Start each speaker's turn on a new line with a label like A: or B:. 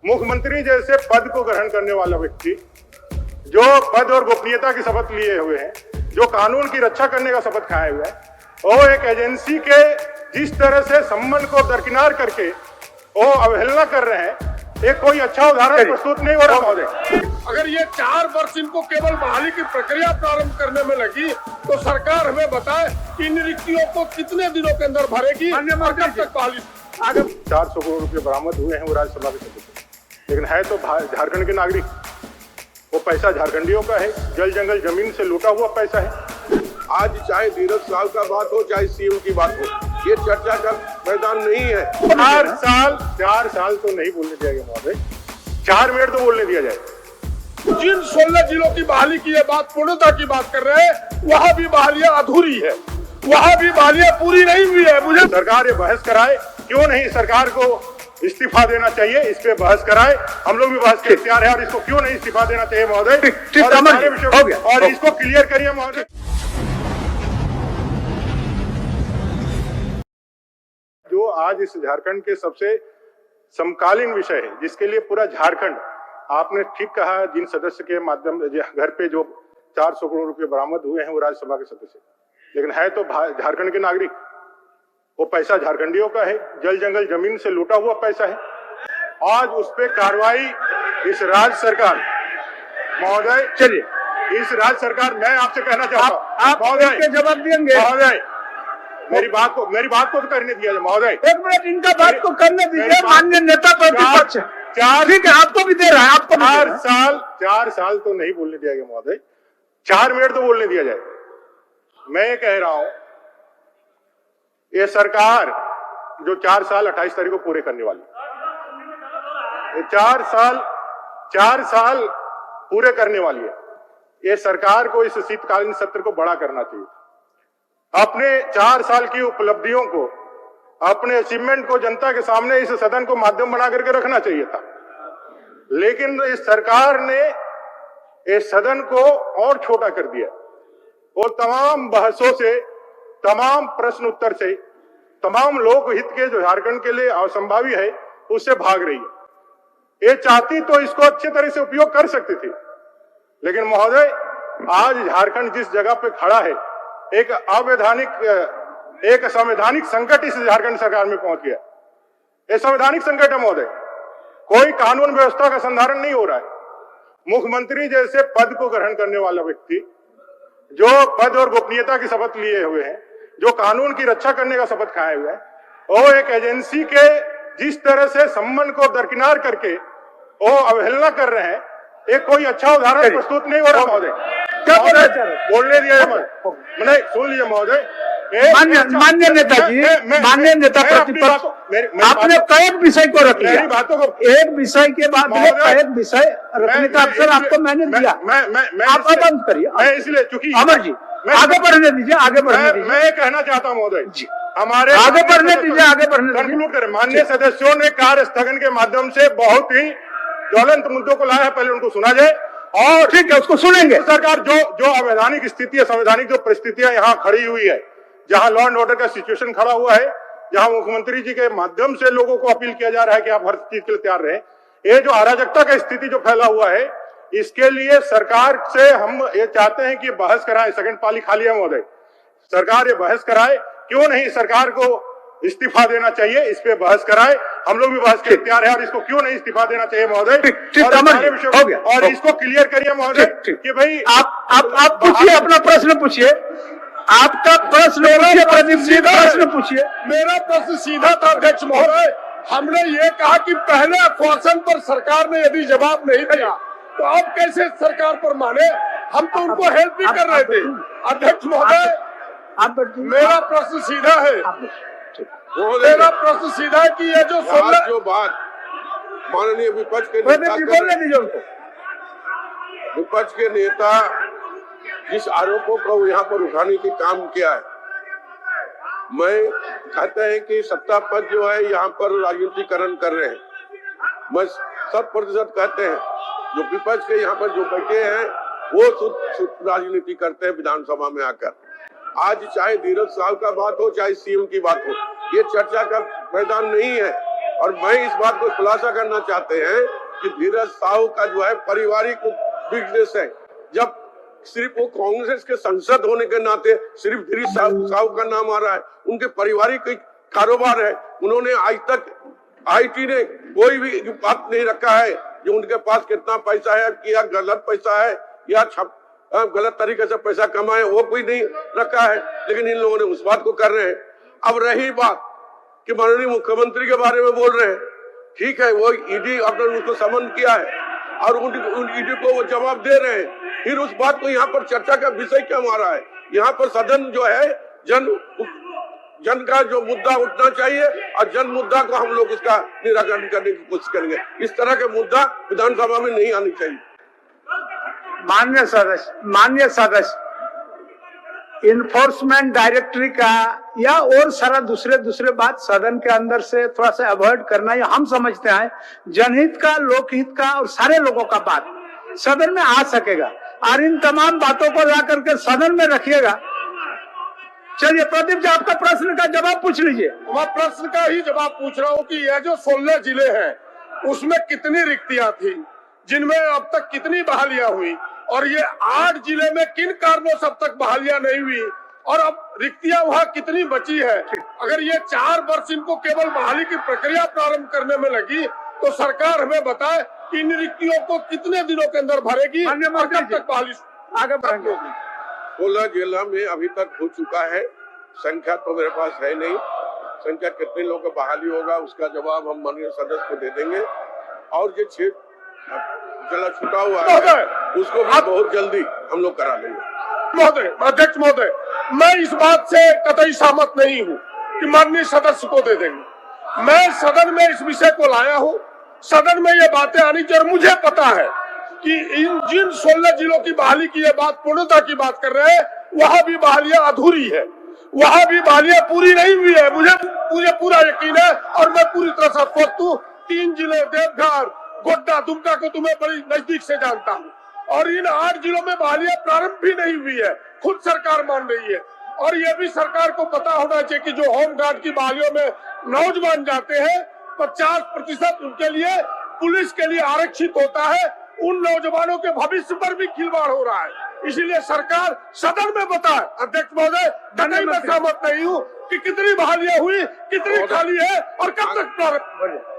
A: मुख्यमंत्री जैसे पद को ग्रहण करने वाला व्यक्ति, जो पद और गोपनीयता की शपथ लिए हुए हैं, जो कानून की रक्षा करने का शपथ खाए हुए हैं, वो एक एजेंसी के जिस तरह से संबंध को दरकिनार करके वो अवहेलना कर रहे हैं, एक कोई अच्छा उदाहरण प्रस्तुत नहीं हो रहा महोदय।
B: अगर ये 4 वर्ष इनको केवल बहाली की प्रक्रिया प्रारंभ करने में लगी तो सरकार हमें बताए कि इन रिक्तियों को कितने दिनों के अंदर भरेगी और कब तक बहाली।
A: आगे 400 करोड़ रुपए बरामद हुए हैं वो राज्यसभा के सदस्य, लेकिन है तो झारखंड के नागरिक। वो पैसा झारखंडियों का है, जल जंगल जमीन से लूटा हुआ पैसा है।
C: आज चाहे धीरज साल का बात हो चाहे सीएम की बात हो, ये चर्चा का मैदान नहीं है।
A: 4 साल तो नहीं बोलने दिया गया महोदय, 4 मिनट तो बोलने दिया जाए।
B: जिन 16 जिलों की बहाली की ये बात पूर्णता की बात कर रहे हैं, वहाँ भी बहालियां अधूरी है, वहाँ भी बहालियां पूरी नहीं हुई है। मुझे
A: सरकार ये बहस कराए, क्यों नहीं सरकार को इस्तीफा देना चाहिए, इस पे बहस कराए। हम लोग भी बहस के तैयार है, और इसको क्यों नहीं इस्तीफा देना चाहिए महोदय, और इसको क्लियर करिए महोदय। जो आज इस झारखंड के सबसे समकालीन विषय है, जिसके लिए पूरा झारखंड, आपने ठीक कहा, जिन सदस्य के माध्यम घर पे जो 400 करोड़ रुपए बरामद हुए हैं वो राज्यसभा के सदस्य, लेकिन है तो झारखंड के नागरिक। वो पैसा झारखंडियों का है, जल जंगल जमीन से लूटा हुआ पैसा है। आज उस पे कार्रवाई इस राज्य सरकार महोदय, चलिए इस राज्य सरकार, मैं आपसे कहना चाहता हूँ महोदय, जवाब देंगे महोदय, मेरी बात को तो करने दिया जाए महोदय।
D: 1 मिनट इनका बात को करने दीजिए। माननीय नेता प्रतिपक्ष, ठीक है, आपको भी दे रहा है, आपको
A: 4 साल तो नहीं बोलने दिया गया महोदय, 4 मिनट तो बोलने दिया जाए। मैं ये कह रहा हूं, ये सरकार जो 4 साल 28 तारीख को पूरे करने वाली, ये 4 साल पूरे करने वाली है। ये सरकार को इस शीतकालीन सत्र को बड़ा करना चाहिए, अपने 4 साल की उपलब्धियों को, अपने अचीवमेंट को जनता के सामने इस सदन को माध्यम बना करके रखना चाहिए था। लेकिन इस सरकार ने इस सदन को और छोटा कर दिया। वो तमाम बहसों से, तमाम प्रश्न उत्तर से, तमाम लोकहित के जो झारखंड के लिए असंभावी है, उससे भाग रही है। ये चाहती तो इसको अच्छे तरह से उपयोग कर सकती थी, लेकिन महोदय आज झारखंड जिस जगह पे खड़ा है, एक संवैधानिक संकट इस झारखंड सरकार में पहुंच गया। ये संवैधानिक संकट है महोदय, कोई कानून व्यवस्था का संधारण नहीं हो रहा है। मुख्यमंत्री जैसे पद को ग्रहण करने वाला व्यक्ति, जो पद और गोपनीयता की शपथ लिए हुए हैं, जो कानून की रक्षा करने का शपथ खाए हुए हैं, वो एक एजेंसी के जिस तरह से संबंध को दरकिनार करके वो अवहेलना कर रहे हैं, एक कोई अच्छा उदाहरण प्रस्तुत नहीं हो रहा महोदय। क्या बोलने दिया मैंने, सुन लीजिए महोदय।
D: मान्य नेताजी, मान्य नेता प्रतिपक्ष, आपने कई विषय को रख लिया, बातों को एक विषय के बाद एक विषय रखने का अवसर आपको मैंने दिया। आप बंद करिए,
A: इसलिए चूंकि
D: अमर जी आगे बढ़ने दीजिए, आगे बढ़ने दीजिए।
A: मैं कहना चाहता हूँ महोदय जी, हमारे
D: आगे बढ़ने दीजिए, आगे बढ़ने
A: कंक्लूड करें। माननीय सदस्यों ने कार्य स्थगन के माध्यम से बहुत ही ज्वलंत मुद्दों को लाया है, पहले उनको सुना जाए और
D: ठीक है, उसको सुनेंगे।
A: सरकार जो अवैधानिक स्थिति है, संवैधानिक जो परिस्थितियां यहाँ खड़ी हुई है, जहाँ लॉ एंड ऑर्डर का सिचुएशन खड़ा हुआ है, जहाँ मुख्यमंत्री जी के माध्यम से लोगों को अपील किया जा रहा है कि आप हर चीज के लिए तैयार रहें, ये जो अराजकता का स्थिति जो फैला हुआ है, इसके लिए सरकार से हम ये चाहते हैं कि बहस कराएं। सेकंड पाली खाली है महोदय, सरकार ये बहस कराए, क्यों नहीं सरकार को इस्तीफा देना चाहिए, इस पे बहस कराए। हम लोग भी बहस के तैयार है, और इसको क्यों नहीं इस्तीफा देना चाहिए महोदय, और इसको क्लियर करिए महोदय कि भाई
D: आप पूछिए, अपना प्रश्न पूछिए, आपका प्रश्न पूछिए।
B: मेरा प्रश्न सीधा था अध्यक्ष महोदय, हमने ये कहा कि पहले क्वेश्चन पर सरकार ने यदि जवाब नहीं दिया तो आप कैसे सरकार पर माने, हम तो उनको हेल्प भी कर रहे थे। अध्यक्ष महोदय, मेरा प्रश्न सीधा है, मेरा प्रश्न सीधा है कि ये जो
C: बात माननीय विपक्ष के नेता जिस आरोपों को यहाँ पर उठाने की काम किया है, मैं कहते हैं कि सत्ता पद जो है यहाँ पर राजनीतिकरण कर रहे हैं। मैं 100% कहते हैं जो विपक्ष के यहाँ पर जो बैठे हैं वो शुद्ध राजनीति करते हैं विधानसभा में आकर। आज चाहे धीरज साल का बात हो चाहे सीएम की बात हो, ये चर्चा का मैदान नहीं है। और मैं इस बात को खुलासा करना चाहते हैं कि धीरज साहू का जो है पारिवारिक बिजनेस है। जब सिर्फ वो कांग्रेस के सांसद होने के नाते सिर्फ धीरज साहू का नाम आ रहा है, उनके पारिवारिक कारोबार है। उन्होंने आज तक आईटी ने कोई भी बात नहीं रखा है जो उनके पास कितना पैसा है, या गलत पैसा है या गलत तरीके से पैसा कमाए, वो कोई नहीं रखा है। लेकिन इन लोगों ने उस बात को कर रहे हैं। अब रही बात कि माननीय मुख्यमंत्री के बारे में बोल रहे हैं, ठीक है, वो ईडी आपने उनको समन किया है और उन ईडी को वो जवाब दे रहे हैं। फिर उस बात को यहाँ पर चर्चा का विषय क्या मारा है? यहाँ पर सदन जो है जन का जो मुद्दा उठना चाहिए और जन मुद्दा को हम लोग इसका निराकरण करने की कोशिश करेंगे। इस तरह के मुद्दा विधानसभा में नहीं आनी चाहिए।
D: माननीय सदस्य, इन्फोर्समेंट डायरेक्टरी का या और सारा दूसरे बात सदन के अंदर से थोड़ा सा अवॉइड करना, या हम समझते हैं जनहित का, लोकहित का और सारे लोगों का बात सदन में आ सकेगा, और इन तमाम बातों को ला करके सदन में रखिएगा। चलिए प्रदीप जी, आपका प्रश्न का जवाब पूछ लीजिए।
B: मैं प्रश्न का ही जवाब पूछ रहा हूँ कि ये जो 16 जिले हैं उसमें कितनी रिक्तियां थी, जिनमें अब तक कितनी बहालियां हुई, और ये 8 जिले में किन कारणों से अब तक बहालियां नहीं हुई, और अब रिक्तियां वहाँ कितनी बची है। अगर ये 4 वर्ष इनको केवल बहाली की प्रक्रिया प्रारंभ करने में लगी तो सरकार हमें बताए कि इन रिक्तियों को कितने दिनों के अंदर भरेगी और कब तक बहाली आगे बढ़ेगी।
C: 16 जिला में अभी तक हो चुका है, संख्या तो मेरे पास है नहीं, संख्या कितने लोगों का बहाली होगा उसका जवाब हम माननीय सदस्य को दे देंगे। और जो 6 जिला छूटा हुआ है उसको भी बहुत जल्दी हम लोग करा लेंगे।
B: महोदय, अध्यक्ष महोदय, मैं इस बात से कतई सहमत नहीं हूँ कि माननीय सदस्य को दे देंगे। मैं सदन में इस विषय को लाया हूँ, सदन में ये बातें आनी चाहिए। और मुझे पता है कि इन जिन 16 जिलों की बहाली की ये बात पूर्णता की बात कर रहे हैं, वहाँ भी बहालियां अधूरी है, वहाँ भी बहालियां पूरी नहीं हुई है। मुझे पूरा यकीन है और मैं पूरी तरह से स्वस्थ हूँ। 3 जिले देवघर, गोड्डा, दुमका को तुम्हें बड़ी नजदीक से जानता हूँ, और इन 8 जिलों में बहालियां प्रारंभ भी नहीं हुई है, खुद सरकार मान रही है। और ये भी सरकार को पता होना चाहिए कि जो होमगार्ड की बहालियों में नौजवान जाते हैं 50% उनके लिए पुलिस के लिए आरक्षित होता है। उन नौजवानों के भविष्य पर भी खिलवाड़ हो रहा है, इसीलिए सरकार सदन में बताए। अध्यक्ष महोदय, मैं सहमत नहीं हूँ कि कितनी बहालियां हुई, कितनी खाली है और कब तक प्रारंभ।